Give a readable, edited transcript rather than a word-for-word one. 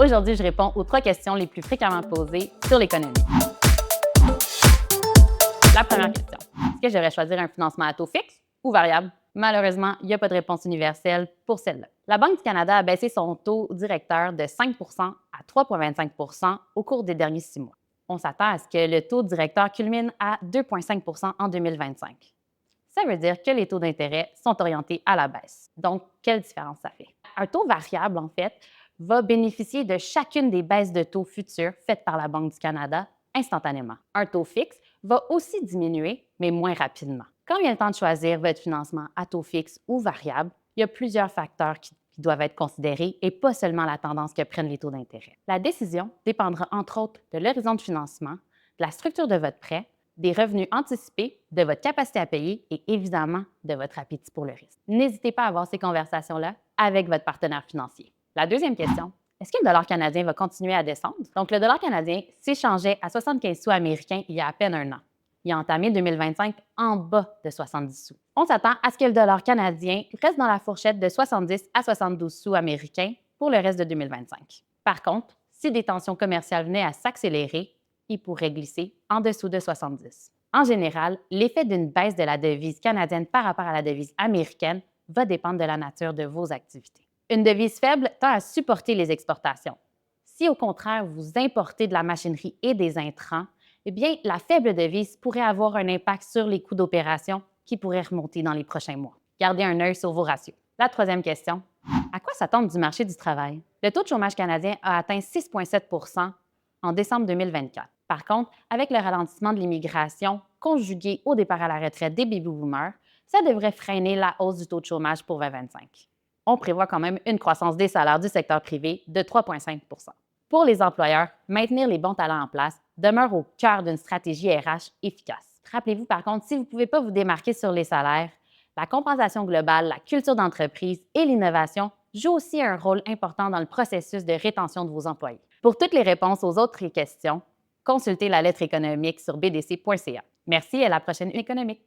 Aujourd'hui, je réponds aux 3 questions les plus fréquemment posées sur l'économie. La première question, est-ce que je devrais choisir un financement à taux fixe ou variable? Malheureusement, il n'y a pas de réponse universelle pour celle-là. La Banque du Canada a baissé son taux directeur de 5 à 3,25 au cours des derniers 6 mois. On s'attend à ce que le taux directeur culmine à 2,5 en 2025. Ça veut dire que les taux d'intérêt sont orientés à la baisse. Donc, quelle différence ça fait? Un taux variable, en fait, va bénéficier de chacune des baisses de taux futures faites par la Banque du Canada instantanément. Un taux fixe va aussi diminuer, mais moins rapidement. Quand vient le temps de choisir votre financement à taux fixe ou variable, il y a plusieurs facteurs qui doivent être considérés et pas seulement la tendance que prennent les taux d'intérêt. La décision dépendra entre autres de l'horizon de financement, de la structure de votre prêt, des revenus anticipés, de votre capacité à payer et évidemment de votre appétit pour le risque. N'hésitez pas à avoir ces conversations-là avec votre partenaire financier. La deuxième question, est-ce que le dollar canadien va continuer à descendre? Donc, le dollar canadien s'échangeait à 75 sous américains il y a à peine un an. Il a entamé 2025 en bas de 70 sous. On s'attend à ce que le dollar canadien reste dans la fourchette de 70 à 72 sous américains pour le reste de 2025. Par contre, si des tensions commerciales venaient à s'accélérer, il pourrait glisser en dessous de 70. En général, l'effet d'une baisse de la devise canadienne par rapport à la devise américaine va dépendre de la nature de vos activités. Une devise faible tend à supporter les exportations. Si au contraire, vous importez de la machinerie et des intrants, eh bien, la faible devise pourrait avoir un impact sur les coûts d'opération qui pourraient remonter dans les prochains mois. Gardez un œil sur vos ratios. La troisième question, à quoi s'attendre du marché du travail? Le taux de chômage canadien a atteint 6,7 en décembre 2024. Par contre, avec le ralentissement de l'immigration conjugué au départ à la retraite des baby-boomers, ça devrait freiner la hausse du taux de chômage pour 2025. On prévoit quand même une croissance des salaires du secteur privé de 3,5 Pour les employeurs, maintenir les bons talents en place demeure au cœur d'une stratégie RH efficace. Rappelez-vous par contre, si vous ne pouvez pas vous démarquer sur les salaires, la compensation globale, la culture d'entreprise et l'innovation jouent aussi un rôle important dans le processus de rétention de vos employés. Pour toutes les réponses aux autres questions, consultez la lettre économique sur bdc.ca. Merci et à la prochaine économique.